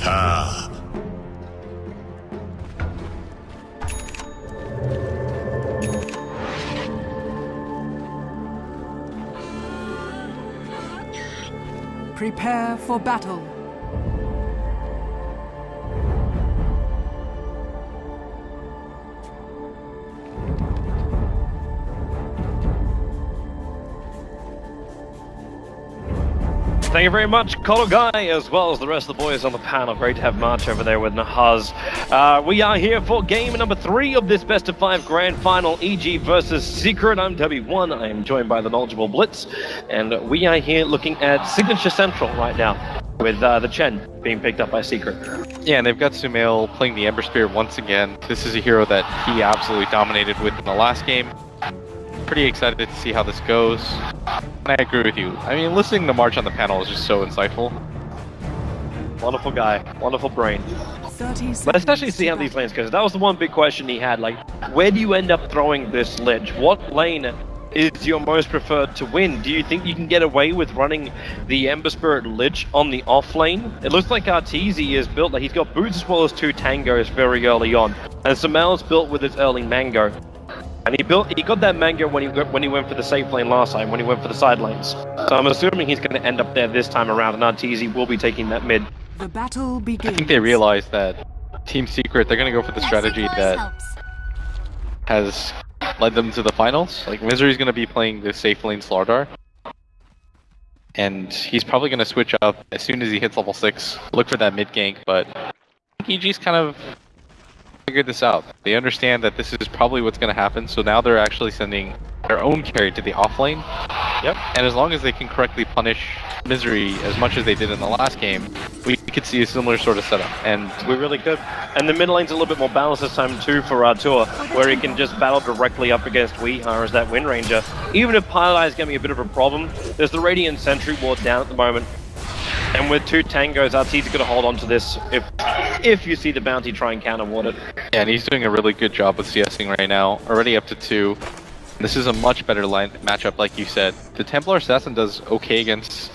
Ha! Prepare for battle. Thank you very much, Colo Guy, as well as the rest of the boys on the panel. Great to have March over there with Nahaz. We are here for game number 3 of this best of 5 grand final, EG versus Secret. I'm W1. I am joined by the knowledgeable Blitz, and we are here looking at Signature Central right now, with the Chen being picked up by Secret. Yeah, and they've got Sumail playing the Ember Spirit once again. This is a hero that he absolutely dominated with in the last game. Pretty excited to see how this goes. And I agree with you. I mean, listening to March on the panel is just so insightful. Wonderful guy, wonderful brain. Let's actually see how these lanes go. That was the one big question he had, like, where do you end up throwing this ledge? What lane is your most preferred to win? Do you think you can get away with running the Ember Spirit Lich on the off lane? It looks like Arteezy is built, like he's got boots as well as 2 tangos very early on. And Sumail's built with his early mango. And he got that mango when he went for the safe lane last time, when he went for the side lanes. So I'm assuming he's going to end up there this time around, and Arteezy will be taking that mid. The battle begins. I think they realize that Team Secret, they're going to go for the strategy that has led them to the finals. Like, Misery's going to be playing the safe lane Slardar. And he's probably going to switch up as soon as he hits level 6, look for that mid gank, but I think EG's kind of figured this out. They understand that this is probably what's going to happen, so now they're actually sending their own carry to the off lane. Yep. And as long as they can correctly punish Misery as much as they did in the last game, we could see a similar sort of setup. And we really could. And the mid lane's a little bit more balanced this time too for Artur, where he can just battle directly up against Weehar as that Wind Ranger. Even if Pilot is going to be a bit of a problem, there's the Radiant Sentry ward down at the moment. And with 2 tangos, Arteezy's going to hold on to this if you see the bounty try and counter ward it. Yeah, and he's doing a really good job with CSing right now, already up to 2. This is a much better line matchup, like you said. The Templar Assassin does okay against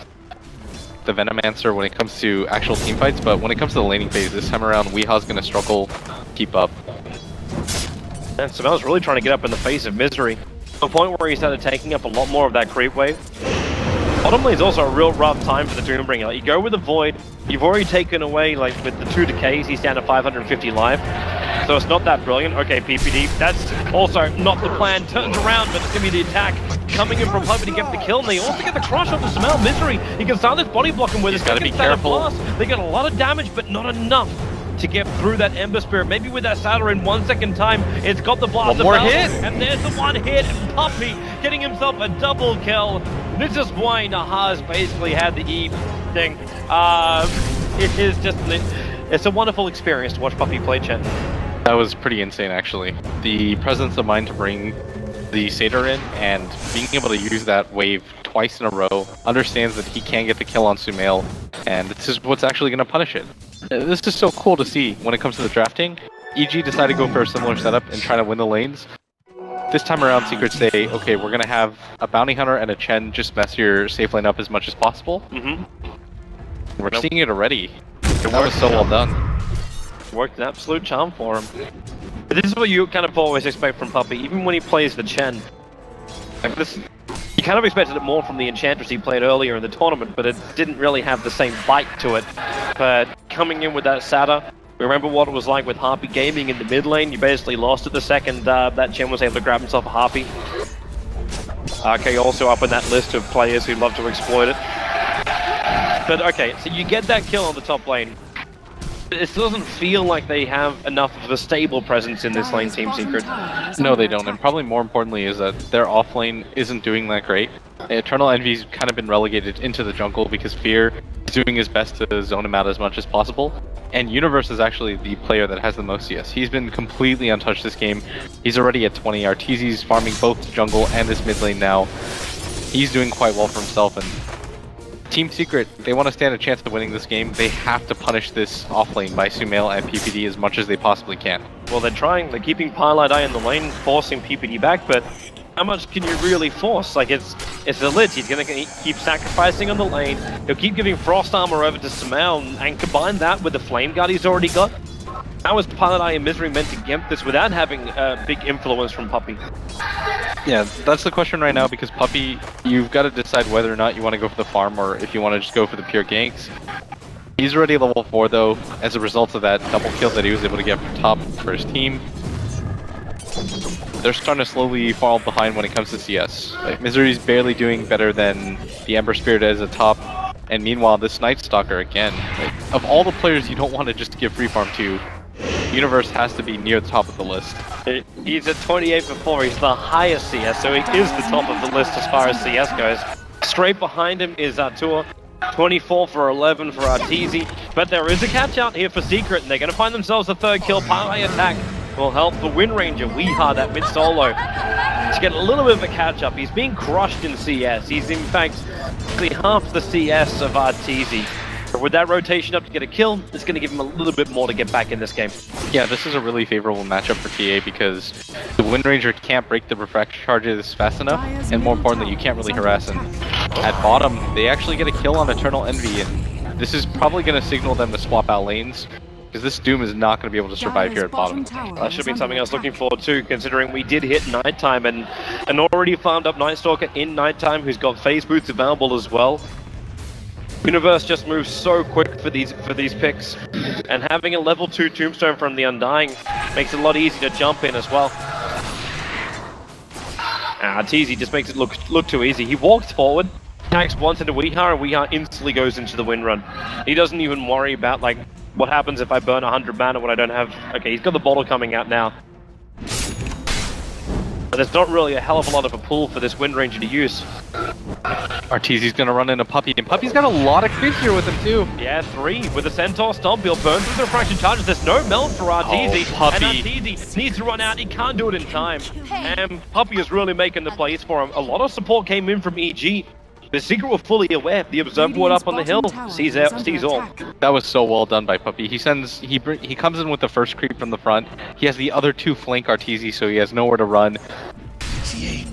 the Venomancer when it comes to actual team fights, but when it comes to the laning phase, this time around, Weeha's going to struggle to keep up. And Sumail's really trying to get up in the face of Misery, to the point where he started taking up a lot more of that creep wave. Bottom lane is also a real rough time for the Doombringer. Like, you go with the Void, you've already taken away, like, with the 2 decays, he's down to 550 life. So it's not that brilliant. Okay, PPD, that's also not the plan. Turns around, but it's going to be the attack coming in from Puppy to get the kill. And they also get the crush on the Sumail. Misery, he can start this body blocking with his second set of blast. They get a lot of damage, but not enough to get through that Ember Spirit. Maybe with that Satyr in 1 second time, it's got the blast. One more hit! And there's the 1 hit. Puppy getting himself a double kill. This is why Nahaz basically had the E thing. It is just, it's a wonderful experience to watch Puppy play, Chen. That was pretty insane, actually. The presence of mind to bring the Satyr in and being able to use that wave twice in a row, understands that he can get the kill on Sumail, and this is what's actually going to punish it. This is so cool to see when it comes to the drafting. EG decided to go for a similar setup and try to win the lanes. This time around, Secret say, okay, we're going to have a Bounty Hunter and a Chen just mess your safe lane up as much as possible. We're seeing it already. That was so well done. Worked an absolute charm for him. But this is what you kind of always expect from Puppy, even when he plays the Chen. Like this, you kind of expected it more from the Enchantress he played earlier in the tournament, but it didn't really have the same bite to it. But coming in with that Satyr, remember what it was like with Harpy gaming in the mid lane? You basically lost it the second that Chen was able to grab himself a Harpy. RK also up in that list of players who love to exploit it. But okay, so you get that kill on the top lane. It still doesn't feel like they have enough of a stable presence in this lane, Team Secret. No, they don't, and probably more importantly is that their off lane isn't doing that great. Eternal Envy's kind of been relegated into the jungle because Fear is doing his best to zone him out as much as possible. And Universe is actually the player that has the most CS. He's been completely untouched this game. He's already at 20. Arteezy's farming both jungle and this mid lane now. He's doing quite well for himself, and Team Secret, they want to stand a chance of winning this game. They have to punish this offlane by Sumail and PPD as much as they possibly can. Well, they're trying. They're keeping Pilot Eye in the lane, forcing PPD back, but how much can you really force? Like, it's the Lich. He's gonna keep sacrificing on the lane. He'll keep giving Frost Armor over to Sumail, and combine that with the Flame Guard he's already got. How is Paladai and Misery meant to get this without having a big influence from Puppey? Yeah, that's the question right now, because Puppey, you've got to decide whether or not you want to go for the farm or if you want to just go for the pure ganks. He's already level 4 though, as a result of that double kill that he was able to get from top for his team. They're starting to slowly fall behind when it comes to CS. Like, Misery's barely doing better than the Ember Spirit is at top, and meanwhile this Night Stalker again, like, of all the players you don't want to just give free farm to, Universe has to be near the top of the list. He's at 28 before, he's the highest CS, so he is the top of the list as far as CS goes. Straight behind him is Artur, 24 for 11 for Arteezy, but there is a catch out here for Secret, and they're going to find themselves a third kill. Parlay attack will help the Wind Ranger, Weeha, that mid-solo, to get a little bit of a catch-up. He's being crushed in CS. He's in fact half the CS of Arteezy. With that rotation up to get a kill, it's going to give him a little bit more to get back in this game. Yeah, this is a really favorable matchup for TA because the Wind Ranger can't break the refraction charges fast enough, and more importantly, you can't really harass him. At bottom, they actually get a kill on Eternal Envy, and this is probably going to signal them to swap out lanes, because this Doom is not going to be able to survive here at bottom. That should be something I was looking forward to, considering we did hit nighttime, and an already farmed up Night Stalker in nighttime who's got phase boots available as well. Universe just moves so quick for these picks, and having a level 2 Tombstone from the Undying makes it a lot easier to jump in as well. Arteezy just makes it look too easy. He walks forward, attacks once into Weeha, and Weeha instantly goes into the Wind Run. He doesn't even worry about, like, what happens if I burn 100 mana when I don't have... Okay, he's got the bottle coming out now. But there's not really a hell of a lot of a pull for this Wind Ranger to use. Arteezy's gonna run into Puppey, and Puppey's got a lot of creeps here with him too. Yeah, 3 with a Centaur Stomp. He'll burn through the refraction charges. There's no melt for Arteezy. Oh, Puppey. And Arteezy needs to run out. He can't do it in time. And Puppey is really making the plays for him. A lot of support came in from EG. The Secret were fully aware. The Observer Ward up on the hill sees all. That was so well done by Puppey. He comes in with the first creep from the front. He has the other 2 flank Arteezy, so he has nowhere to run.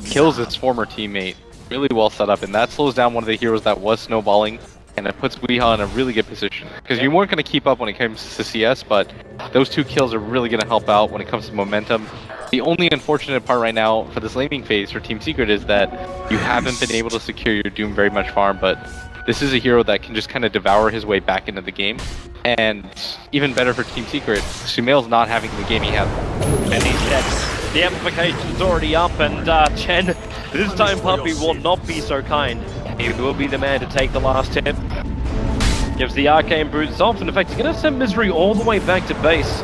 Kills his former teammate. Really well set up, and that slows down one of the heroes that was snowballing, and it puts Weeha in a really good position. Because you weren't going to keep up when it comes to CS, but those 2 kills are really going to help out when it comes to momentum. The only unfortunate part right now for this laning phase for Team Secret is that you haven't been able to secure your Doom very much farm, but this is a hero that can just kind of devour his way back into the game. And even better for Team Secret, Sumail's not having the game he had. And he's dead. The amplification's already up, and Chen, this time Puppey will not be so kind. He will be the man to take the last hit. Gives the Arcane Boots off, and in fact, he's going to send Misery all the way back to base.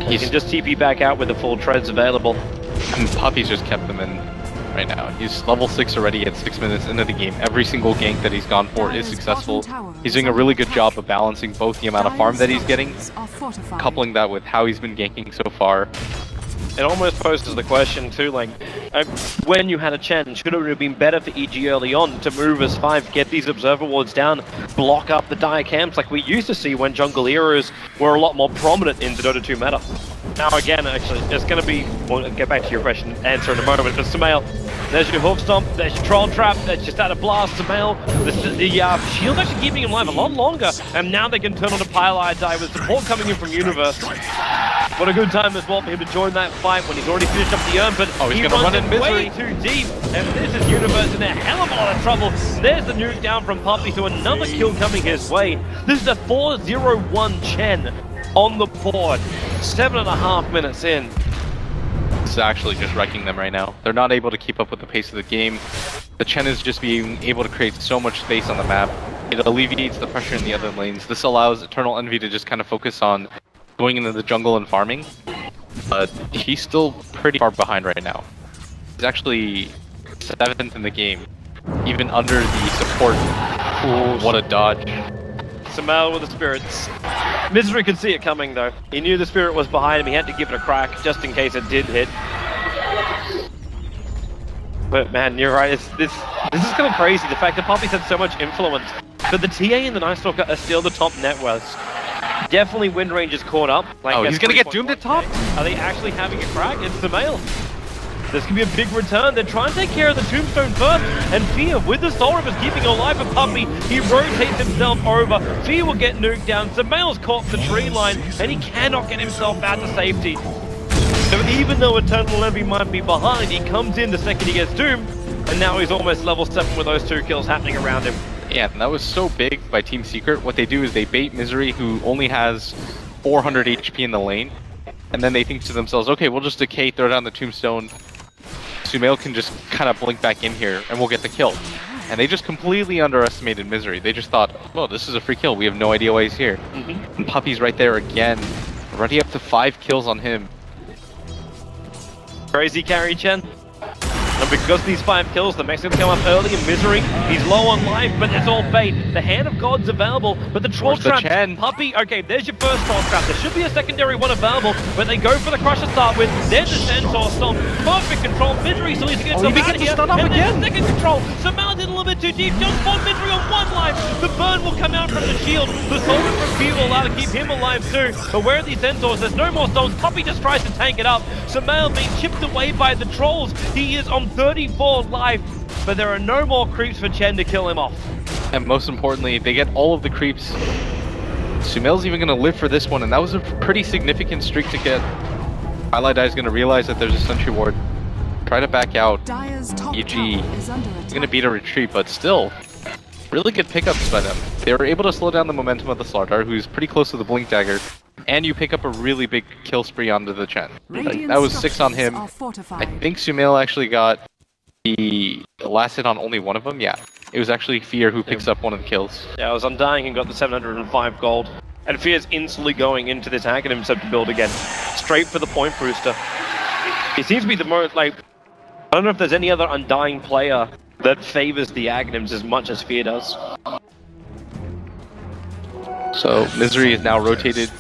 He can just TP back out with the full treads available. And Puppey's just kept them in right now. He's level 6 already at 6 minutes into the game. Every single gank that he's gone for is successful. He's doing a really good job of balancing both the amount of farm that he's getting, coupling that with how he's been ganking so far. It almost poses the question too, like, when you had a Chen, should it have been better for EG early on to move as 5, get these Observer Wards down, block up the dire camps like we used to see when jungle heroes were a lot more prominent in the Dota 2 meta. Now again, actually, it's going to be, we'll get back to your question answer in a moment, but Sumail, there's your Hoof Stomp, there's your Troll Trap, there's just out of blast, Sumail, the shield's actually keeping him alive a lot longer, and now they can turn on the Pile Die with support coming in from Universe. What a good time as well for him to join that fight when he's already finished up the urn, but he's he gonna run in way Misery. too deep, and this is Universe in a hell of a lot of trouble. There's the nuke down from Puppey, so another kill coming his way. This is a 4-0-1 Chen on the board, 7.5 minutes in. This is actually just wrecking them right now. They're not able to keep up with the pace of the game. The Chen is just being able to create so much space on the map. It alleviates the pressure in the other lanes. This allows Eternal Envy to just kind of focus on going into the jungle and farming, but he's still pretty far behind right now. He's actually 7th in the game, even under the support. Ooh, what a dodge. Sumail with the spirits. Misery could see it coming though. He knew the spirit was behind him, he had to give it a crack just in case it did hit. But man, you're right, this is kind of crazy, the fact that Puppey's had so much influence. But the TA and the Night Stalker are still the top net worths. Definitely Wind Ranger's caught up. Like, oh, he's gonna get doomed at top? Are they actually having a crack? It's the male. This could be a big return. They're trying to take care of the tombstone first, and Fear, with the Soul Rivers keeping alive a Puppey, he rotates himself over. Fear will get nuked down. Samael's caught the tree line, and he cannot get himself out to safety. So even though Eternal Envy might be behind, he comes in the second he gets doomed, and now he's almost level 7 with those 2 kills happening around him. Yeah, and that was so big by Team Secret. What they do is they bait Misery, who only has 400 HP in the lane, and then they think to themselves, okay, we'll just decay, throw down the tombstone. Sumail can just kind of blink back in here, and we'll get the kill. And they just completely underestimated Misery. They just thought, well, this is a free kill. We have no idea why he's here. And Puppey's right there again, already up to 5 kills on him. Crazy carry, Chen. And because of these 5 kills, the Mexicans come up early in Misery. He's low on life, but it's all bait. The Hand of God's available, but the Troll Trap, Puppey, okay, there's your first Troll Trap. There should be a secondary one available, but they go for the Crush to start with. There's the Centaur Stomp. Perfect control. Misery still needs to get himself out of here. And then second control. Samal did a little bit too deep. Just spawn Misery on 1 life. The burn will come out from the shield. The Soul River Fear will allow to keep him alive too. But where are these Centaurs? There's no more stones. Puppey just tries to tank it up. Samal being chipped away by the Trolls. He is on 34 life, but there are no more creeps for Chen to kill him off. And most importantly, they get all of the creeps. Sumail's even going to live for this one, and that was a pretty significant streak to get. Highlight Eye is going to realize that there's a sentry ward. Try to back out. EG is going to beat a retreat, but still, really good pickups by them. They were able to slow down the momentum of the Slardar, who's pretty close to the Blink Dagger, and you pick up a really big kill spree onto the Chen. Like, that was 6 on him. I think Sumail actually got the last hit on only one of them. Yeah, it was actually Fear who picks up one of the kills. Yeah, it was Undying and got the 705 gold. And Fear's instantly going into this Aghanim Scepter build again. Straight for the point booster. He seems to be the most, like, I don't know if there's any other Undying player that favors the Aghanims as much as Fear does. So Misery is now rotated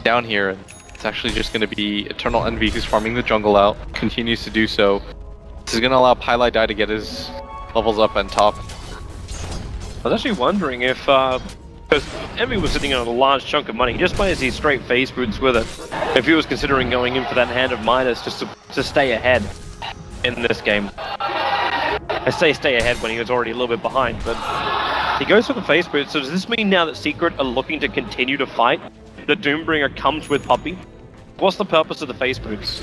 down here. It's actually just going to be Eternal Envy who's farming the jungle out. Continues to do so. This is going to allow Pylai Dai to get his levels up on top. I was actually wondering if, because Envy was sitting on a large chunk of money, he just plays these straight phase boots with it. If he was considering going in for that Hand of Midas just to stay ahead in this game. I say stay ahead when he was already a little bit behind, but he goes for the face boot. So does this mean now that Secret are looking to continue to fight, the Doombringer comes with Puppey? What's the purpose of the face boots?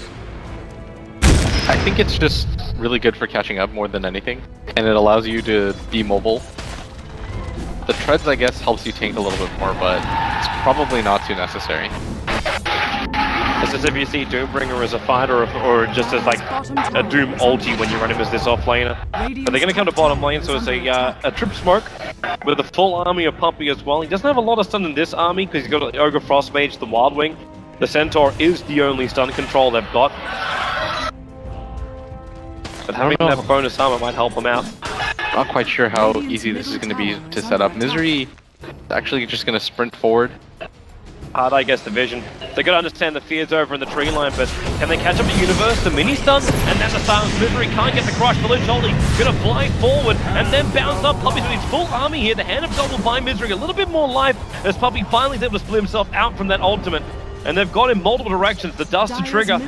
I think it's just really good for catching up more than anything, and it allows you to be mobile. The treads, I guess, helps you tank a little bit more, but it's probably not too necessary. It's as if you see Doombringer as a fighter or just as like a Doom ulti when you run him as this offlaner. But they're going to come to bottom lane, so it's a Trip Smoke with a full army of Puppey as well. He doesn't have a lot of stun in this army because he's got the Ogre Frostmage, the Wild Wing. The Centaur is the only stun control they've got. But having that bonus armor might help him out. Not quite sure how easy this is going to be to set up. Misery is actually just going to sprint forward. Hard, I guess, the vision. They gotta understand the Fear's over in the tree line, but can they catch up to Universe? The mini stun, and then the Silence. Misery can't get the crush. The Lich Holy gonna fly forward and then bounce up. Puppey's with his full army here. The Hand of God will buy Misery a little bit more life as Puppey finally is able to split himself out from that ultimate. And they've got in multiple directions. The dust to trigger,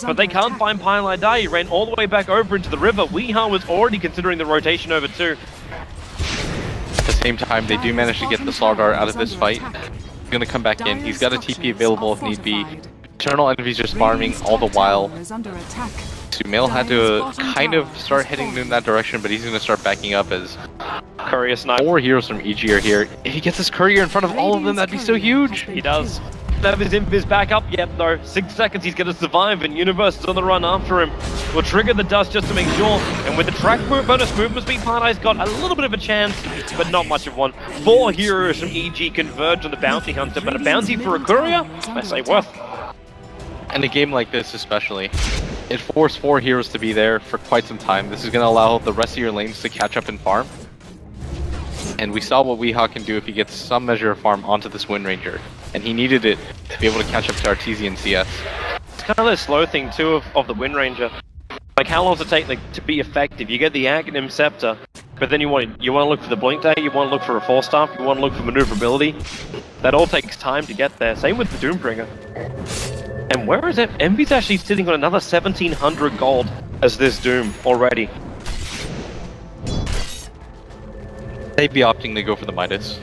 but they can't find Pylai Dai. He ran all the way back over into the river. Weeha was already considering the rotation over too. At the same time, they do manage to get the Slardar out of this fight. Going to come back in. He's got a TP available if need be. Eternal Envy's just farming all the while. Sumail had to kind of start heading in that direction, but he's going to start backing up as Courier Snipe. 4 heroes from EG are here. If he gets his courier in front of all of them, that'd be so huge. He does. Have his invis back up yet though. 6 seconds he's going to survive, and Universe is on the run after him. Will trigger the dust just to make sure. And with the track bonus movement speed, Pylai's got a little bit of a chance, but not much of one. 4 heroes from EG converge on the Bounty Hunter, but a bounty for a courier? I say worth. In a game like this especially, it forced 4 heroes to be there for quite some time. This is going to allow the rest of your lanes to catch up and farm. And we saw what Weeha can do if he gets some measure of farm onto this Wind Ranger. And he needed it to be able to catch up to Artesian CS. It's kind of the slow thing too of the Wind Ranger. Like, how long does it take to be effective? You get the Aghanim Scepter, but then you want to look for the Blink Day, you want to look for a Force Staff, you want to look for maneuverability. That all takes time to get there. Same with the Doombringer. And where is it? Envy's actually sitting on another 1700 gold as this Doom already. They'd be opting to go for the Midas.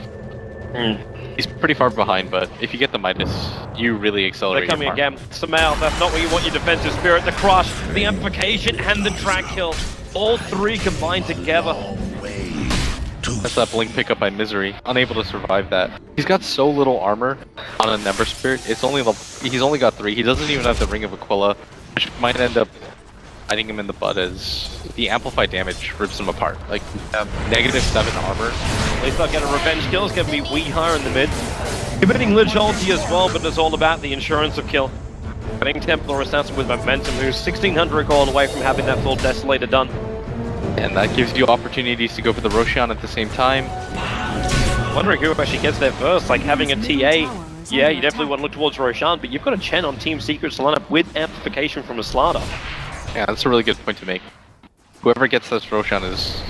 He's pretty far behind, but if you get the Midas, you really accelerate. They're coming again. Samel, that's not what you want your defensive spirit. The crush, the amplification, and the drag kill. All three combined together. That's that blink pickup by Misery, unable to survive that. He's got so little armor on a Never Spirit. It's only he's only got 3. He doesn't even have the Ring of Aquila, which might end up biting him in the butt as the amplified damage rips him apart. Like -7 armor. At least they'll get a revenge kill. It's going to be Weeha in the mid. Committing Lich ulti as well, but it's all about the insurance of kill. Getting Templar Assassin with momentum, who's 1600 gold away from having that full Desolator done. And that gives you opportunities to go for the Roshan at the same time. Wondering who actually gets there first, like having a TA. Yeah, you definitely want to look towards Roshan, but you've got a Chen on Team Secret's lineup with amplification from a Slaughter. Yeah, that's a really good point to make. Whoever gets this Roshan is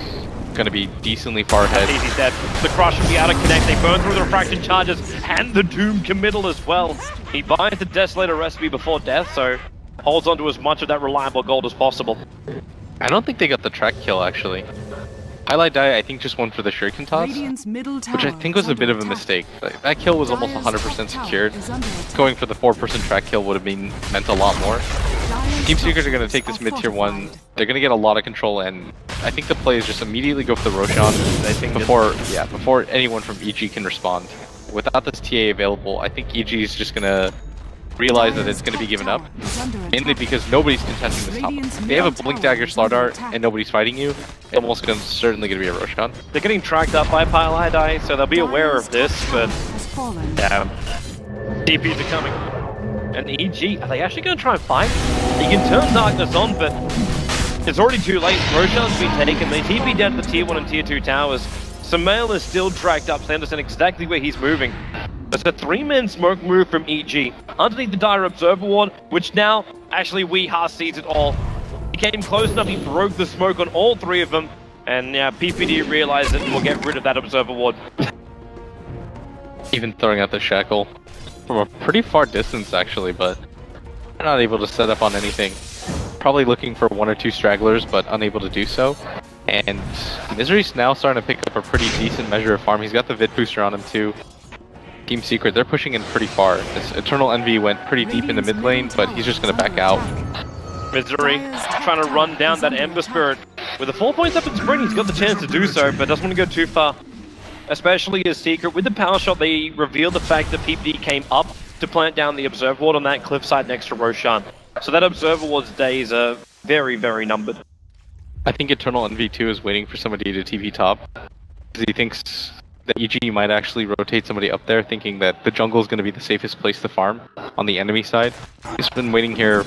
going to be decently far ahead. Easy dead. The Crush will be out of connect. They burn through the refraction charges and the Doom committal as well. He buys the Desolator recipe before death, so holds onto as much of that reliable gold as possible. I don't think they got the track kill, actually. Highlight Die, I think, just went for the Shuriken toss, which I think was a bit of a mistake. That kill was almost 100% secured. Going for the 4-person track kill would have meant a lot more. Team Secret are going to take this mid-tier 1. They're going to get a lot of control, and I think the play is just immediately go for the Roshan before anyone from EG can respond. Without this TA available, I think EG is just going to realize that it's going to be given up, mainly because nobody's contesting this top. If they have a Blink Dagger Slar Dart and nobody's fighting you, it's almost certainly going to be a Roshan. They're getting tracked up by Pile so they'll be aware of this, but yeah, DPs are coming. And EG, are they actually going to try and fight? You can turn Darkness on, but it's already too late. Roshan's been taken. They TP down to the tier 1 and tier 2 towers. Samael is still tracked up, so they understand exactly where he's moving. It's a 3-man smoke move from EG underneath the Dire Observer Ward, which now actually Weeha sees it all. He came close enough, he broke the smoke on all 3 of them, and yeah, PPD realized it and will get rid of that Observer Ward. Even throwing out the Shackle from a pretty far distance, actually, but they're not able to set up on anything. Probably looking for 1 or 2 stragglers, but unable to do so. And Misery's now starting to pick up a pretty decent measure of farm. He's got the Vid booster on him too. Team Secret, they're pushing in pretty far. This Eternal Envy went pretty deep in the mid lane, but he's just going to back out. Misery trying to run down that Ember Spirit. With the 4 points up in Spring, he's got the chance to do so, but doesn't want to go too far. Especially as Secret, with the power shot, they revealed the fact that PPD came up to plant down the Observer Ward on that cliffside next to Roshan. So that Observer Ward's days are very, very numbered. I think Eternal Envy 2 is waiting for somebody to TP top, because he thinks that EG might actually rotate somebody up there, thinking that the jungle is going to be the safest place to farm on the enemy side. He's been waiting here.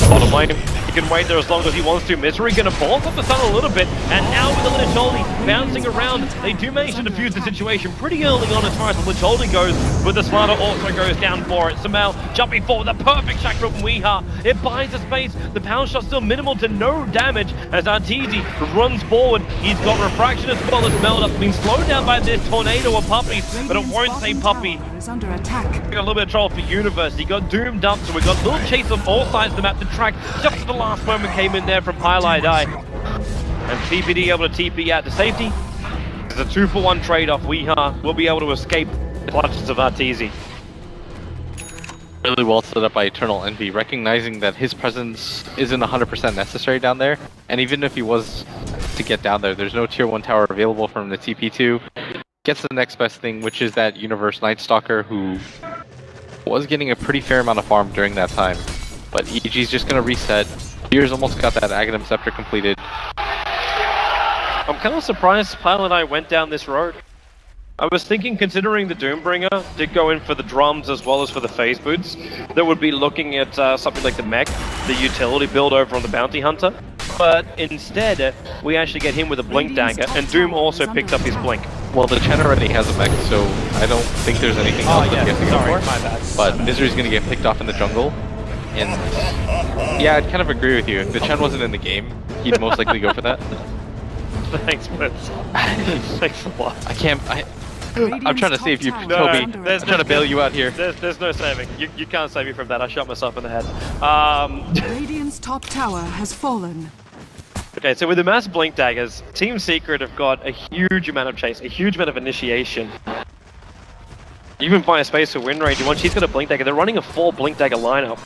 Bottom lane, he can wait there as long as he wants to. Misery gonna bolt up the sun a little bit, and now with the Lich Ulti bouncing around, they do manage to defuse the situation pretty early on as far as the Lich Ulti goes, but the Slaughter also goes down for it. Samel jumping forward, the perfect shack from Weeha. It buys the space, the power shot still minimal to no damage as Arteezy runs forward. He's got refraction as well as meld up, being slowed down by this tornado of puppies, but it won't say puppy. Under attack. We got a little bit of trouble for Universe. He got doomed up, so we got little chase on all sides of the map to track. Just at the last moment came in there from Highlight Eye. And PPD able to TP out to safety. It's a 2-for-1 trade-off. Weeha will be able to escape the clutches of Arteezy. Really well set up by Eternal Envy, recognizing that his presence isn't 100% necessary down there. And even if he was to get down there, there's no tier 1 tower available from the TP2. Gets the next best thing, which is that Universe Night Stalker, who was getting a pretty fair amount of farm during that time. But EG's just going to reset. Fear's almost got that Aghanim Scepter completed. I'm kind of surprised Pyle and I went down this road. I was thinking, considering the Doombringer did go in for the drums as well as for the phase boots, that would be looking at something like the mech, the utility build over on the Bounty Hunter. But instead, we actually get him with a Blink Dagger, and Doom also picks up his Blink. Well, the Chen already has a mech, so I don't think there's anything else that he has to go for. My bad. But Misery's going to get picked off in the jungle. And yeah, I'd kind of agree with you. If the Chen wasn't in the game, he'd most likely go for that. Thanks, Blitz. Thanks a lot. I'm trying to save you, top No, tower is Toby. under there's I'm trying to bail you out here. There's no saving. You can't save me from that. I shot myself in the head. Radiant's top tower has fallen. Okay, so with the mass blink daggers, Team Secret have got a huge amount of chase, a huge amount of initiation. Even find a space for win range. Once she's got a blink dagger, they're running a 4 blink dagger lineup.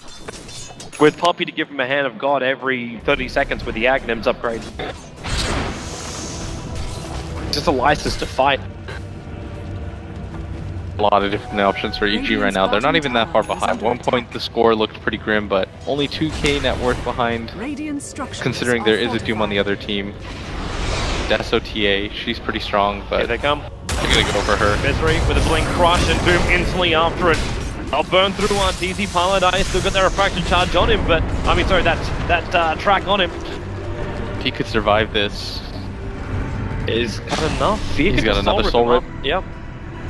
With Poppy to give him a hand of God every 30 seconds with the Agnim's upgrade. Just a license to fight. A lot of different options for EG right now. They're not even that far behind. At one point the score looked pretty grim, but only 2k net worth behind. Considering there is a Doom on the other team. Deso TA, she's pretty strong, but Here they come. I'm gonna go for her. Misery with a blink crush and Doom instantly after it. I'll burn through on TZ Paladai, still got their refraction charge on him, but I mean sorry, that track on him If he could survive this, is got enough. He's got another soul rip. Yep.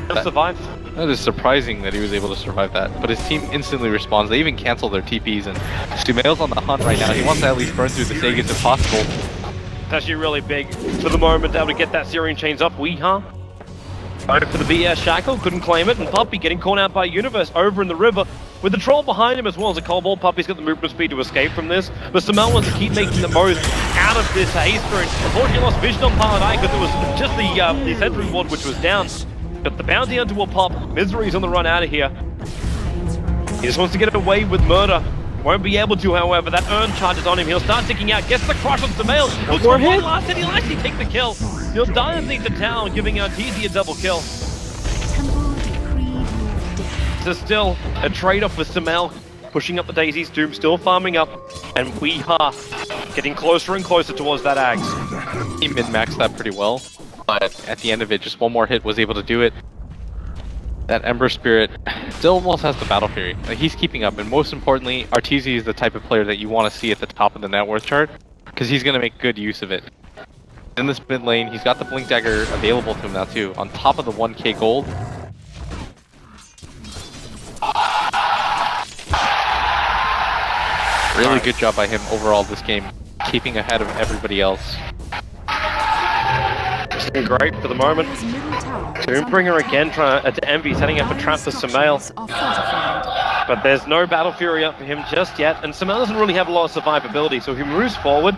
He'll survive. that is surprising that he was able to survive that. But his team instantly responds. They even cancel their TPs, and Sumail's on the hunt right now. He wants to at least burn through the Sagas if possible. It's actually really big for the moment to be able to get that Syrian chains up. Weeha. Going for the BS Shackle, couldn't claim it, and Puppy getting caught out by Universe over in the river. With the troll behind him as well as a Cobalt, Puppy's got the movement speed to escape from this. But Sumail wants to keep making the most out of this Acer, and unfortunately lost vision on Paladai because it was just the sentry ward which was down. Got the bounty onto a pop. Misery's on the run out of here. He just wants to get away with murder. Won't be able to, however. That urn charge is on him. He'll start ticking out. Gets the crush on Sumail. He'll score one last hit. He'll actually take the kill. He'll die underneath the town, giving out TZ a double kill. There's still a trade-off with Sumail pushing up the daisies. Doom still farming up, and Weeha getting closer and closer towards that Ags. He min-maxed that pretty well, but at the end of it, just one more hit was able to do it. That Ember Spirit still almost has the Battle Fury. Like, he's keeping up, and most importantly, Arteezy is the type of player that you want to see at the top of the net worth chart, because he's going to make good use of it. In this mid lane, he's got the Blink Dagger available to him now too, on top of the 1k gold. Really good job by him overall this game, keeping ahead of everybody else. Great for the moment. Doombringer again trying to Envy, setting up a trap for Sumail. But there's no Battle Fury up for him just yet, and Sumail doesn't really have a lot of survivability, so he moves forward.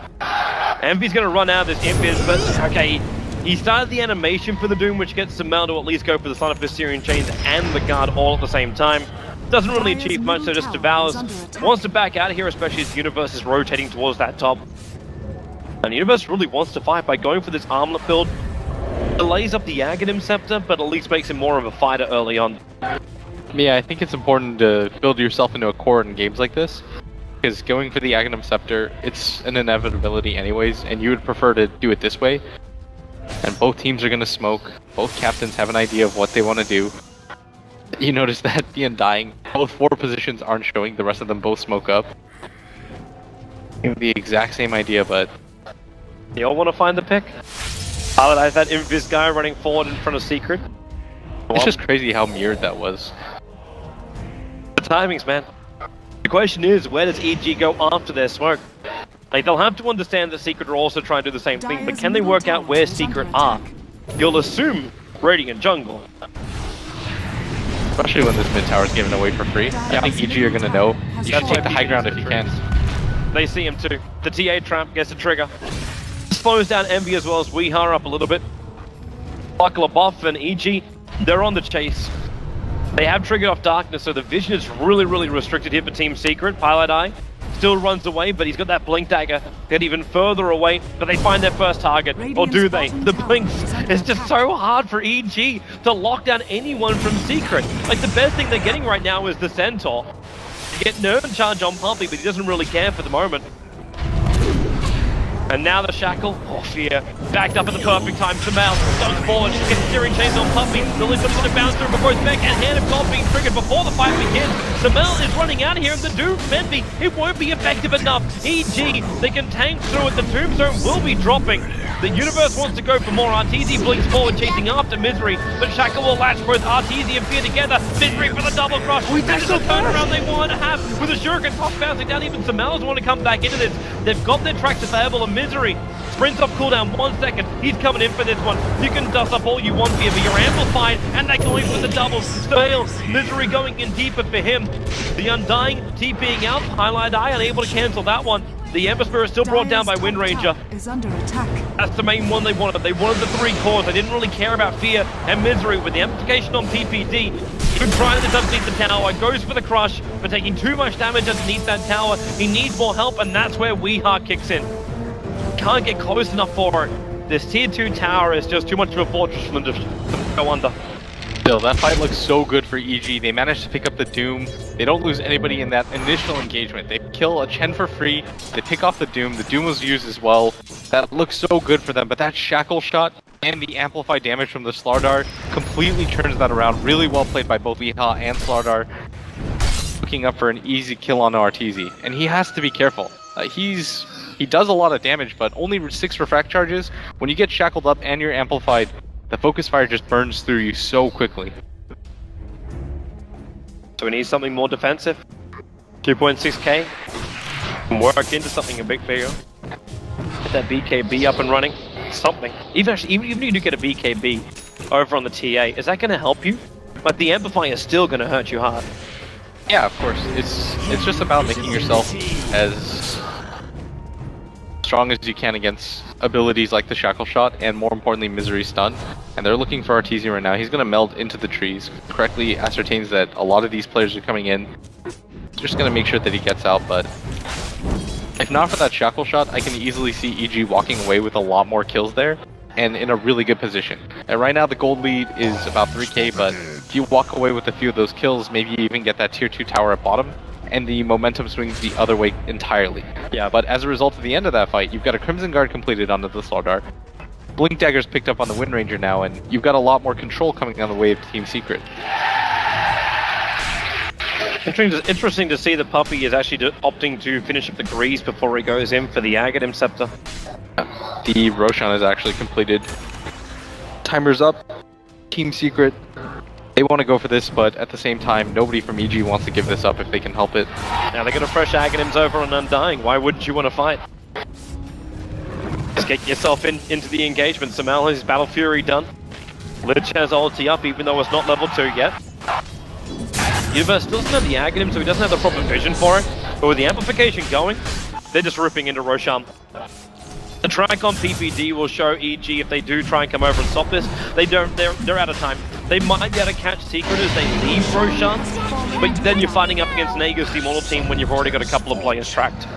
Envy's going to run out of this Impiz, but okay, he started the animation for the Doom, which gets Sumail to at least go for the Son of Syrian Chains and the Guard all at the same time. Doesn't really achieve much, so just devours. Wants to back out of here, especially as Universe is rotating towards that top. And Universe really wants to fight by going for this armlet build. Delays up the Aghanim Scepter, but at least makes him more of a fighter early on. Yeah, I think it's important to build yourself into a core in games like this. Because going for the Aghanim Scepter, it's an inevitability anyways, and you would prefer to do it this way. And both teams are going to smoke. Both captains have an idea of what they want to do. You notice that the Undying, both 4 positions aren't showing, the rest of them both smoke up. The exact same idea, but... You all want to find the pick? Paladai, that Invis guy running forward in front of Secret. It's just crazy how mirrored that was. The timings, man. The question is, where does EG go after their smoke? Like, they'll have to understand that Secret are also trying to do the same thing, but can they work out where Secret are? You'll assume Radiant jungle. Especially when this mid tower is given away for free. I think EG are gonna know. You should take the high ground if you can. They see him too. The TA trap gets a trigger. Slows down Envy as well as Weeha up a little bit. Buckler buff and EG, they're on the chase. They have triggered off Darkness, so the vision is really restricted here for Team Secret. Paladai still runs away, but he's got that Blink Dagger. Get even further away, but they find their first target. Or do they? The Blinks. It's just so hard for EG to lock down anyone from Secret. Like, the best thing they're getting right now is the Centaur. You get Nerve Charge on Puppy, but he doesn't really care for the moment. And now the Shackle, oh fear, backed up at the perfect time. Sumail goes forward, gets Syrian Chains on Puppy. The Liquid's gonna bounce through before his back and Hand of God being triggered before the fight begins. Sumail is running out of here and the Doom Envy, it won't be effective enough. EG, they can tank through it, the Tombstone will be dropping. The Universe wants to go for more. Arteezy blinks forward, chasing after Misery, but Shackle will latch both Arteezy and Fear together. Misery for the double crush. This is the turnaround they want to have, with a Shuriken top bouncing down. Even Sumail's want to come back into this. They've got their tracks available, and Misery Sprints off cooldown, 1 second. He's coming in for this one. You can dust up all you want here, but you're amplified, and they're going for the double. Fail. Misery going in deeper for him. The Undying TPing out. Highlight Eye unable to cancel that one. The Ember is still brought down by Wind Ranger. Is under attack. That's the main one they wanted. They wanted the 3 cores. They didn't really care about Fear and Misery. With the amplification on PPD, good trying to underneath the tower. Goes for the crush, but taking too much damage underneath that tower. He needs more help, and that's where Weehaw kicks in. Can't get close enough for it. This tier 2 tower is just too much of a fortress for them to go under. Still, that fight looks so good for EG. They managed to pick up the Doom. They don't lose anybody in that initial engagement. They kill a Chen for free. They pick off the Doom. The Doom was used as well. That looks so good for them. But that Shackle shot and the amplified damage from the Slardar completely turns that around. Really well played by both Weehaw and Slardar. Looking up for an easy kill on Arteezy. And he has to be careful. He does a lot of damage, but only 6 refract charges. When you get shackled up and you're amplified, the focus fire just burns through you so quickly. So we need something more defensive. 2.6k. Work into something a bit bigger. Get that BKB up and running. Something. Even if you do get a BKB over on the TA, is that going to help you? But the amplifier is still going to hurt you hard. Yeah, of course. It's just about making yourself as strong as you can against abilities like the Shackle Shot and, more importantly, Misery Stun. And they're looking for Arteezy right now. He's going to meld into the trees. Correctly ascertains that a lot of these players are coming in. Just going to make sure that he gets out, but if not for that Shackle Shot, I can easily see EG walking away with a lot more kills there and in a really good position. And right now the gold lead is about 3k, but if you walk away with a few of those kills, maybe you even get that tier 2 tower at bottom, and the momentum swings the other way entirely. Yeah, but as a result of the end of that fight, you've got a Crimson Guard completed onto the Slardar. Blink Dagger's picked up on the Wind Ranger now, and you've got a lot more control coming on the way of Team Secret. Interesting to see that Puppey is actually opting to finish up the Grease before he goes in for the Aghanim Scepter. The Roshan is actually completed. Timer's up. Team Secret, they want to go for this, but at the same time, nobody from EG wants to give this up if they can help it. Now they got a fresh Aghanims over on Undying. Why wouldn't you want to fight? Just get yourself into the engagement. Samal has his Battle Fury done. Lich has ulti up, even though it's not level 2 yet. Universe still doesn't have the Aghanim, so he doesn't have the proper vision for it. But with the amplification going, they're just ripping into Roshan. The track on PPD will show EG if they do try and come over and stop this. They're out of time. They might be able to catch Secret as they leave Roshan, but then you're fighting up against Nagus, the Immortal team, when you've already got a couple of players tracked.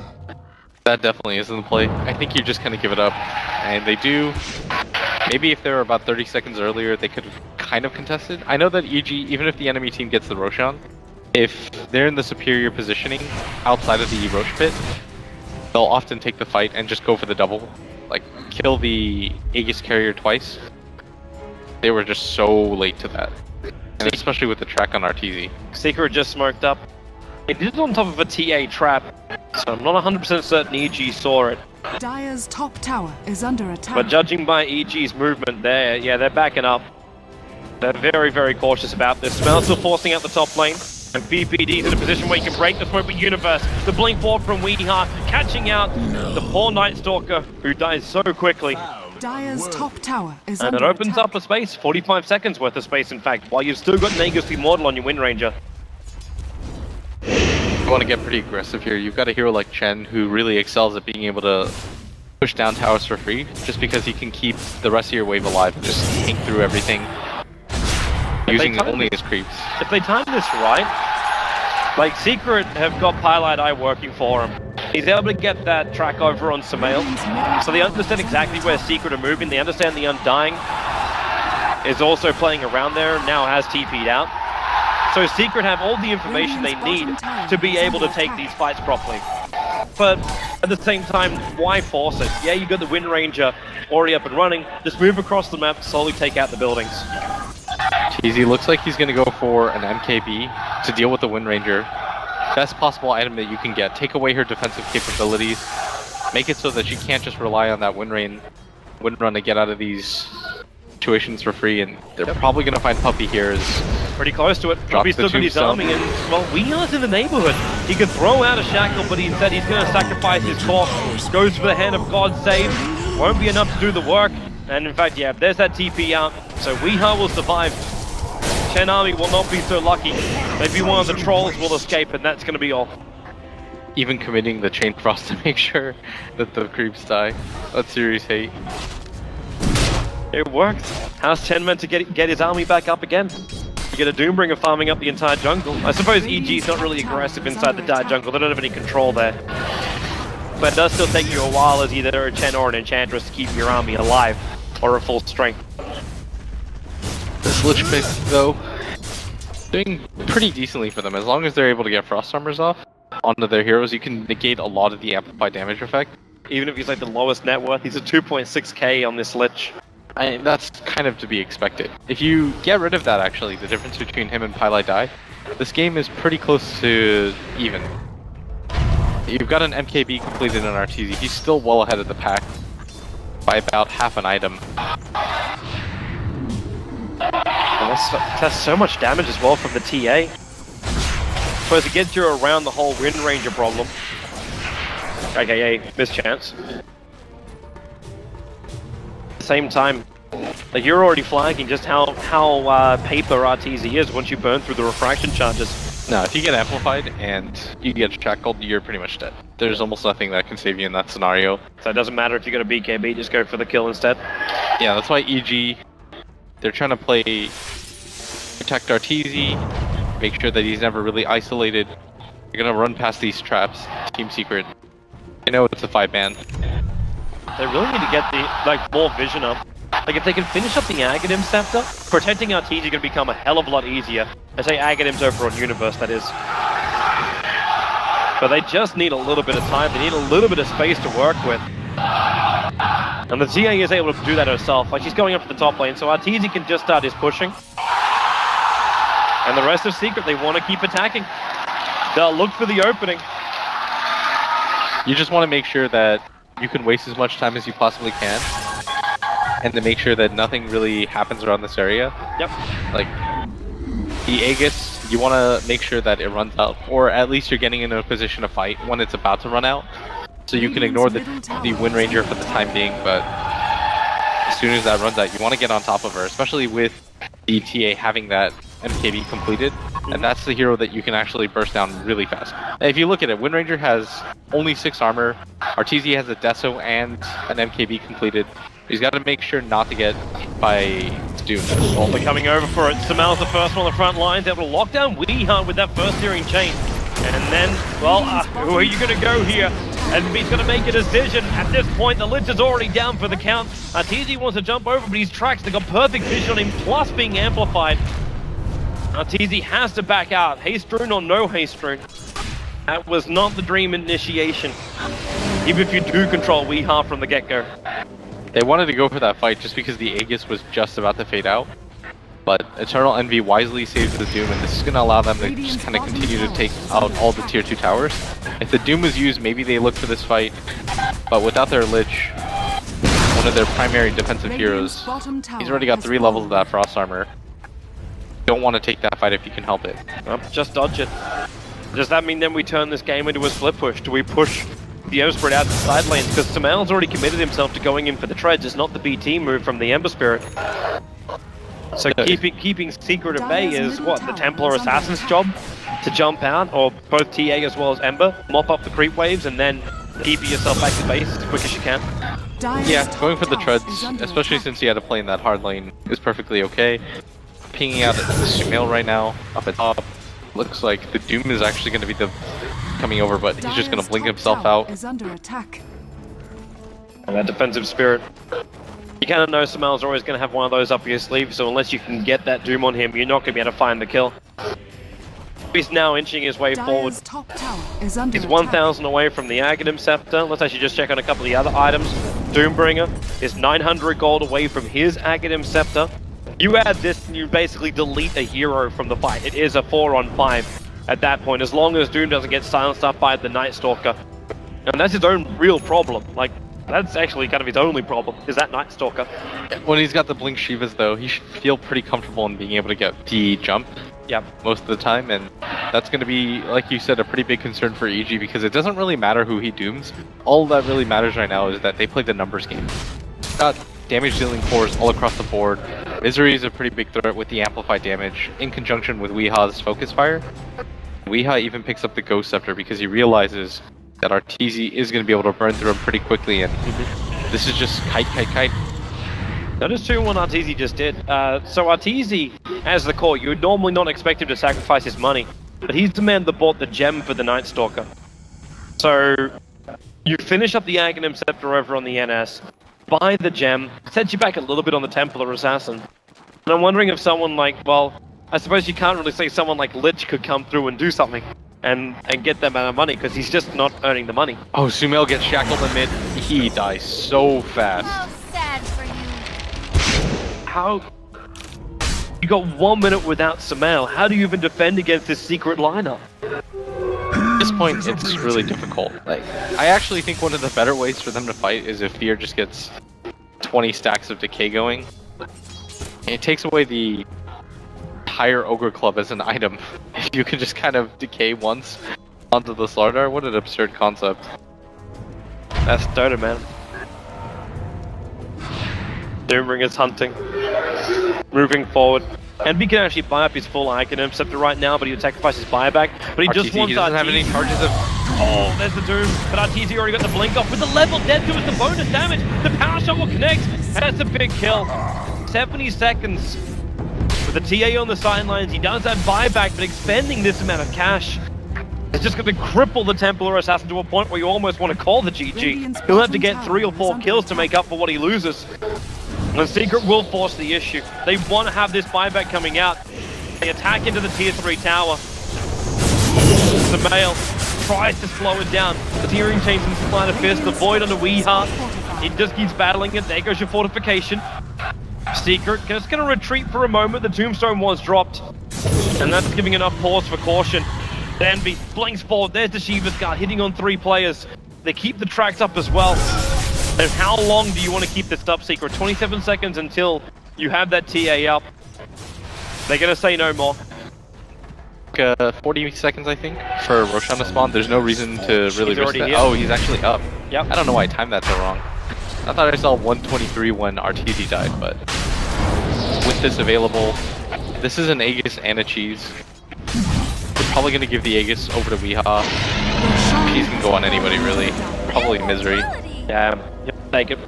That definitely isn't the play. I think you just kind of give it up. And they do. Maybe if they were about 30 seconds earlier, they could have kind of contested. I know that EG, even if the enemy team gets the Roshan, if they're in the superior positioning outside of the Rosh pit, they'll often take the fight and just go for the double. Like, kill the Aegis carrier twice. They were just so late to that. And especially with the track on Arteezy. Secret just smoked up. It is on top of a TA trap, so I'm not 100% certain EG saw it. Dire's top tower is under attack. But judging by EG's movement there, yeah, they're backing up. They're very, very cautious about this. Smel's still forcing out the top lane. And PPD's in a position where you can break the smoke with Universe. The blink forward from Weehaw, catching out the poor Night Stalker, who dies so quickly. Dire's top tower is and under it opens attack. up a space, 45 seconds worth of space in fact, while you've still got Nagus the Immortal on your Wind Ranger. You want to get pretty aggressive here. You've got a hero like Chen who really excels at being able to push down towers for free, just because he can keep the rest of your wave alive and just tank through everything, using only his creeps. If they time this right, like Secret have got Pilot Eye working for him. He's able to get that track over on Samael, so they understand exactly where Secret are moving. They understand the Undying is also playing around there, now has TP'd out. So Secret have all the information they need to be able to take these fights properly. But at the same time, why force it? Yeah, you got the Wind Ranger already up and running. Just move across the map, slowly take out the buildings. Teezy looks like he's going to go for an MKB to deal with the Wind Ranger. Best possible item that you can get. Take away her defensive capabilities. Make it so that she can't just rely on that wind run to get out of these situations for free. And they're probably going to find Puppey here. Pretty close to it. Puppey's still got his arming, and well, Weeha's in the neighborhood. He could throw out a shackle, but he said he's going to sacrifice his core. Goes for the Hand of God save. won't be enough to do the work. And in fact, yeah, there's that TP out. So Weeha will survive. Chen Army will not be so lucky. Maybe one of the trolls will escape, and that's going to be all. Even committing the Chain Frost to make sure that the creeps die. That's serious hate. It worked. How's Chen meant to get his army back up again? You get a Doombringer farming up the entire jungle. I suppose EG is not really aggressive inside the dire jungle. They don't have any control there. But it does still take you a while as either a Chen or an Enchantress to keep your army alive or at full strength. This Lich pick, though, doing pretty decently for them. As long as they're able to get Frost Armors off onto their heroes, you can negate a lot of the amplified damage effect. Even if he's like the lowest net worth, he's at 2.6k on this Lich. That's kind of to be expected. If you get rid of that, actually, the difference between him and Pylai Dai, this game is pretty close to even. You've got an MKB completed on RTZ. He's still well ahead of the pack by about half an item. That's so much damage as well from the TA. Suppose it gets you around the whole Wind Ranger problem. AKA mischance. At the same time, like you're already flagging just how paper RTZ is once you burn through the refraction charges. No, if you get amplified and you get shackled, you're pretty much dead. There's almost nothing that can save you in that scenario. So it doesn't matter if you got a BKB, just go for the kill instead. Yeah, that's why EG, they're trying to play protect RTZ, make sure that he's never really isolated. You're gonna run past these traps, Team Secret. I know it's a 5-man. They really need to get the more vision up. Like if they can finish up the Aghanim Scepter, protecting RTZ is gonna become a hell of a lot easier. I say Aghanim's over on Universe, that is. But they just need a little bit of time, they need a little bit of space to work with. And the TA is able to do that herself. Like she's going up to the top lane, so RTZ can just start his pushing. And the rest of Secret, they want to keep attacking. They'll look for the opening. You just want to make sure that you can waste as much time as you possibly can. And to make sure that nothing really happens around this area. Yep. Like, the Aegis, you want to make sure that it runs out. Or at least you're getting into a position to fight when it's about to run out. So you can ignore the Wind Ranger for the time being, but as soon as that runs out, you want to get on top of her, especially with the TA having that MKB completed, and that's the hero that you can actually burst down really fast. If you look at it, Wind Ranger has only 6 armor, RTZ has a Deso and an MKB completed. He's got to make sure not to get by Doom. Well, they're coming over for it. Samel's the first one on the front lines, able to lock down Weeha with that first steering chain. And then, well, who are you going to go here? And he's going to make a decision. At this point, the Lich is already down for the count. TZ wants to jump over, but he's tracked. They got perfect vision on him, plus being amplified. TZ has to back out. Haste Rune or no Haste Rune. That was not the dream initiation. Even if you do control Weeha from the get-go. They wanted to go for that fight just because the Aegis was just about to fade out. But Eternal Envy wisely saves the Doom, and this is going to allow them to just kind of continue to take out all the tier 2 towers. If the Doom was used, maybe they look for this fight, but without their Lich, one of their primary defensive heroes, he's already got 3 levels of that Frost Armor. Don't want to take that fight if you can help it. Just dodge it. Does that mean then we turn this game into a split push? Do we push the Ember Spirit out to the side lanes? Because Samel's already committed himself to going in for the treads. It's not the BT move from the Ember Spirit. So keeping Secret at bay is what, the Templar Assassin's job? To jump out, or both TA as well as Ember, mop up the creep waves and then keep yourself back to base as quick as you can. Yeah, going for the treads, especially since he had to play in that hard lane, is perfectly okay. Pinging out the Sumail right now, up at top. Looks like the Doom is actually going to be coming over, but he's just going to blink himself out. And that defensive spirit. You kind of know Samel's always going to have one of those up your sleeve, so unless you can get that Doom on him, you're not going to be able to find the kill. He's now inching his way forward. He's 1,000 away from the Aghanim Scepter. Let's actually just check on a couple of the other items. Doombringer is 900 gold away from his Aghanim Scepter. You add this and you basically delete a hero from the fight. It is a 4-on-5 at that point, as long as Doom doesn't get silenced up by the Night Stalker. And that's his own real problem. Like, that's actually kind of his only problem, is that Night Stalker. When he's got the Blink Shivas though, he should feel pretty comfortable in being able to get the jump. Yep. most of the time, and that's going to be, like you said, a pretty big concern for EG because it doesn't really matter who he dooms. All that really matters right now is that they play the numbers game. Got damage dealing cores all across the board. Misery is a pretty big threat with the amplified damage in conjunction with Weeha's focus fire. Weeha even picks up the Ghost Scepter because he realizes that Arteezy is going to be able to burn through him pretty quickly, and this is just kite. Notice too what Arteezy just did. So Arteezy, as the core, you would normally not expect him to sacrifice his money, but he's the man that bought the gem for the Night Stalker. So you finish up the Aghanim Scepter over on the NS, buy the gem, sets you back a little bit on the Templar Assassin. And I'm wondering if someone like, well, I suppose you can't really say someone like Lich could come through and do something and get that amount of money, because he's just not earning the money. Oh, Sumail gets shackled in mid. He dies so fast. How sad for you. How? You got 1 minute without Sumail. How do you even defend against this secret lineup? At this point, it's really difficult. Like, I actually think one of the better ways for them to fight is if Fear just gets 20 stacks of decay going. And it takes away the entire Ogre Club as an item. If you can just kind of decay once onto the Slardar, what an absurd concept. That's Dota, man. Doombringer's hunting. Moving forward. Envy can actually buy up his full Aghanim Scepter right now, but he would sacrifice his buyback. But he just wants he doesn't have any charges of... Oh, there's the Doom. But Arteezy already got the blink off with the level dead to it, the bonus damage. The power shot will connect. And that's a big kill. 70 seconds. With the TA on the sidelines, he does have buyback, but expending this amount of cash is just going to cripple the Templar Assassin to a point where you almost want to call the GG. He'll have to get 3 or 4 kills to make up for what he loses. And Secret will force the issue. They want to have this buyback coming out. They attack into the tier 3 tower. Sumail tries to slow it down. The Tearing Chains and Sleight of Fist, the Void on the Weeha. He just keeps battling it. There goes your fortification. Secret just going to retreat for a moment. The Tombstone was dropped. And that's giving enough pause for caution. Envy blinks forward. There's the Shiva's Guard hitting on 3 players. They keep the tracks up as well. And how long do you want to keep this up, Secret? 27 seconds until you have that TA up. They're going to say no more. 40 seconds, I think, for Roshan to spawn. There's no reason to really risk that. Here. Oh, he's actually up. Yep. I don't know why I timed that so wrong. I thought I saw 123 when Arteezy died, but with this available, this is an Aegis and a cheese. We're probably going to give the Aegis over to Weeha. Cheese can go on anybody, really. Probably Misery. Yeah, take it.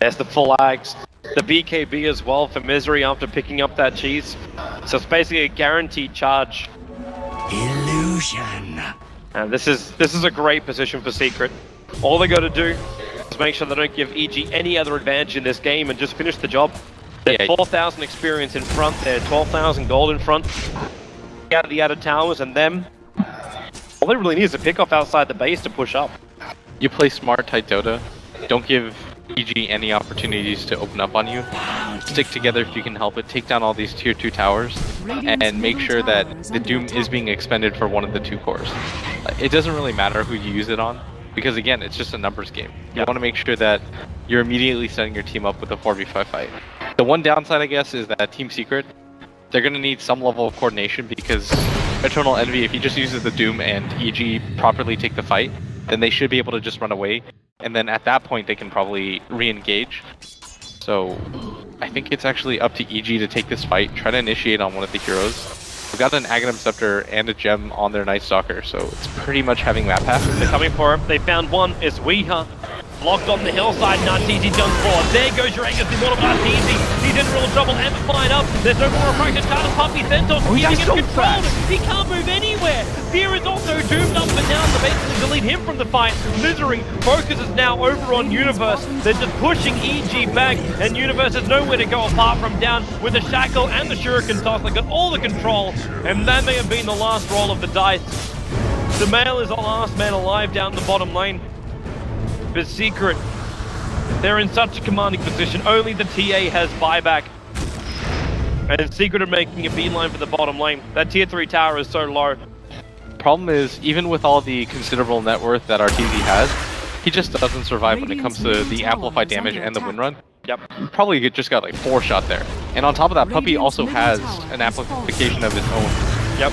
There's the full axe. The BKB as well for Misery after picking up that cheese. So it's basically a guaranteed charge. Illusion. And this is a great position for Secret. All they got to do is make sure they don't give EG any other advantage in this game and just finish the job. They're 4,000 experience in front, they're 12,000 gold in front. Out of the outer towers, and them, all they really need is a pick off outside the base to push up. You play smart tight Dota. Don't give EG any opportunities to open up on you. Stick together if you can help it. Take down all these tier 2 towers and make sure that the Doom is being expended for one of the 2 cores. It doesn't really matter who you use it on, because again, it's just a numbers game. You want to make sure that you're immediately setting your team up with a 4v5 fight. The one downside, I guess, is that Team Secret, they're going to need some level of coordination, because Eternal Envy, if he just uses the Doom and EG properly take the fight, then they should be able to just run away, and then at that point they can probably re-engage. So I think it's actually up to EG to take this fight, try to initiate on one of the heroes. We've got an Aghanim Scepter and a gem on their Night Stalker, so it's pretty much having map pass. They're coming for him. They found one. It's Weeha. Blocked on the hillside, and Arteezy jumps forward. There goes your Aegis, immortal Arteezy. He's in real trouble, amplified up. There's no more refraction. Charter Puppy Centaur. He's getting controlled. He can't move anywhere. Fear is also doomed up and down. The basically delete him from the fight. Misery focus is now over on Universe. They're just pushing EG back, and Universe has nowhere to go apart from down with the Shackle and the Shuriken toss. They got all the control, and that may have been the last roll of the dice. Sumail is the last man alive down the bottom lane. But Secret, they're in such a commanding position. Only the TA has buyback. And Secret are making a beeline for the bottom lane. That tier 3 tower is so low. Problem is, even with all the considerable net worth that Arteezy has, he just doesn't survive when it comes to the amplified damage and the win run. Yep. Probably just got like 4-shot there. And on top of that, Puppy Radiant's also middle has tower an has application of his own. Yep.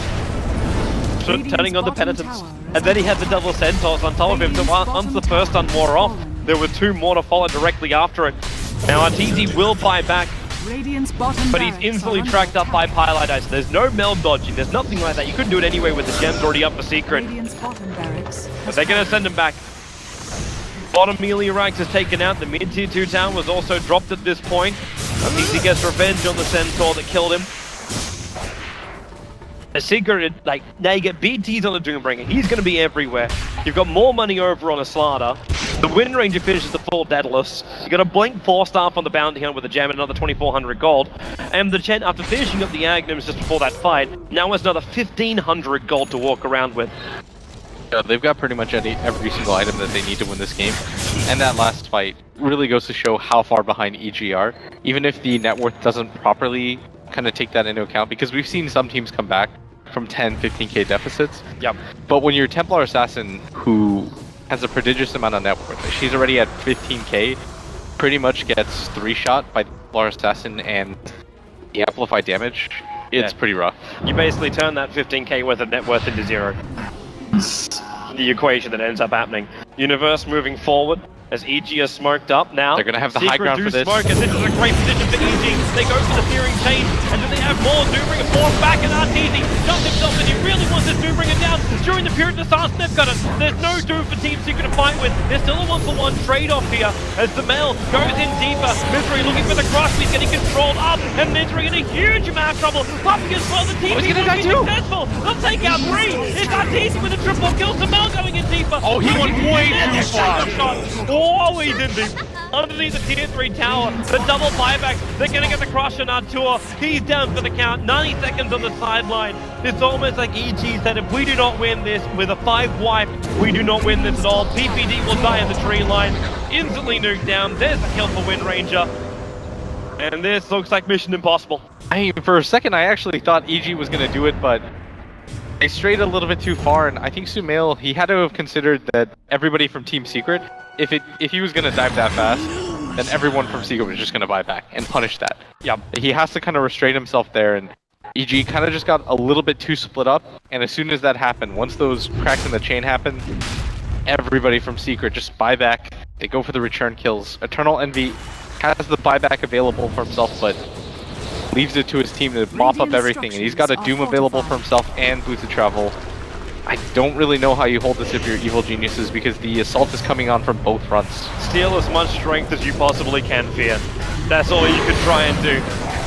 So Radiant's turning on the bottom penitence. tower And then he had the double centaurs on top of him, so Radiant's once the bottom first tower stun wore off, fallen. there were 2 more to follow directly after it. Now Arteezy will buy back, Radiant's bottom but he's barracks instantly are under tracked up by attack. Pylite Ice. There's no meld dodging, there's nothing like that. You couldn't do it anyway with the gems already up for secret. Radiant's bottom barracks But has they're gonna fallen. send him back. Bottom Meliorix is taken out, the mid tier 2 town was also dropped at this point. Arteezy gets revenge on the centaur that killed him. The secret, like, now you get BTs on the Doombringer. He's going to be everywhere. You've got more money over on a Slaughter. The Wind Ranger finishes the full Daedalus. You got a Blink 4-star on the Bounty Hunt with a gem and another 2,400 gold. And the Chen, after finishing up the Agnums just before that fight, now has another 1,500 gold to walk around with. Yeah, they've got pretty much every single item that they need to win this game. And that last fight really goes to show how far behind EG are. Even if the net worth doesn't properly kind of take that into account, because we've seen some teams come back from 10, 15k deficits. Yep. But when you're Templar Assassin, who has a prodigious amount of net worth, she's already at 15k, pretty much gets 3-shot by Templar Assassin and the amplified damage. It's pretty rough. You basically turn that 15k worth of net worth into 0. The equation that ends up happening. Universe moving forward as EG is smoked up now. They're gonna have the high Secret ground do for this. Smoke, and this is a great position for EG. They go for the Searing Chain, and do they have more? Doombringer falls back, and Arteezy dumps himself, and he really wants this Doombringer down during the period of the stance. They've got it. There's no Doom for Team Secret to fight with. There's still a 1-for-1 trade-off here as the Mel goes in deeper. Misery looking for the crush, he's getting controlled up, and Misery in a huge amount of trouble. Puppy as well, the team he's will gonna be die too. successful. They'll take out 3. It's Arteezy with a triple kill. The Mel going in deeper. Oh, he went way too far. Oh, he's in deep. Underneath the tier 3 tower, the double buyback. They're gonna get the crush on Artur. He's down for the count. 90 seconds on the sideline. It's almost like EG said, if we do not win this with a 5 wipe, we do not win this at all. PPD will die in the tree line. Instantly nuked down. There's a kill for Wind Ranger. And this looks like Mission Impossible. I mean, for a second, I actually thought EG was gonna do it, but they strayed a little bit too far, and I think Sumail, he had to have considered that everybody from Team Secret, if he was gonna dive that fast, then everyone from Secret was just gonna buy back and punish that. Yep. He has to kind of restrain himself there, and EG kind of just got a little bit too split up, and as soon as that happened, once those cracks in the chain happened, everybody from Secret just buy back. They go for the return kills. Eternal Envy has the buyback available for himself, but leaves it to his team to mop up everything, and he's got a Doom available for himself and Boots of Travel. I don't really know how you hold this if you're Evil Geniuses, because the assault is coming on from both fronts. Steal as much strength as you possibly can, Fear. That's all you can try and do.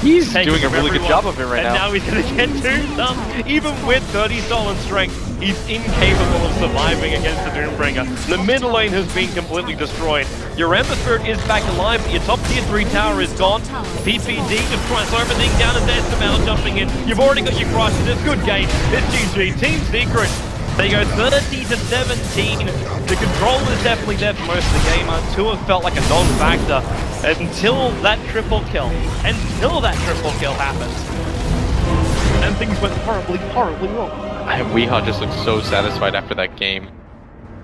He's Take doing a from really good everyone, job of it right and now. now he's gonna get 2 some. Even with 30 stolen strength, he's incapable of surviving against the Doombringer. The mid lane has been completely destroyed. Your Ember Spirit is back alive, but your top tier 3 tower is gone. PPD just trying to slow everything down, and there's Samal jumping in. You've already got your crushes. It's good game. It's GG. Team Secret. They go 30 to 17. The control is definitely there for most of the game. Artur felt like a non-factor until that triple kill. Until that triple kill happens. And things went horribly, horribly wrong. And Weehaw just looked so satisfied after that game.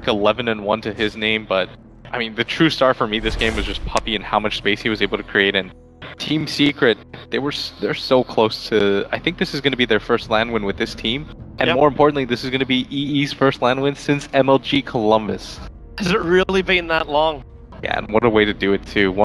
Like 11-1 to his name, but I mean, the true star for me this game was just Puppy and how much space he was able to create. And Team Secret, they're so close to. I think this is going to be their first LAN win with this team, and more importantly, this is going to be EE's first LAN win since MLG Columbus. Has it really been that long? Yeah, and what a way to do it too.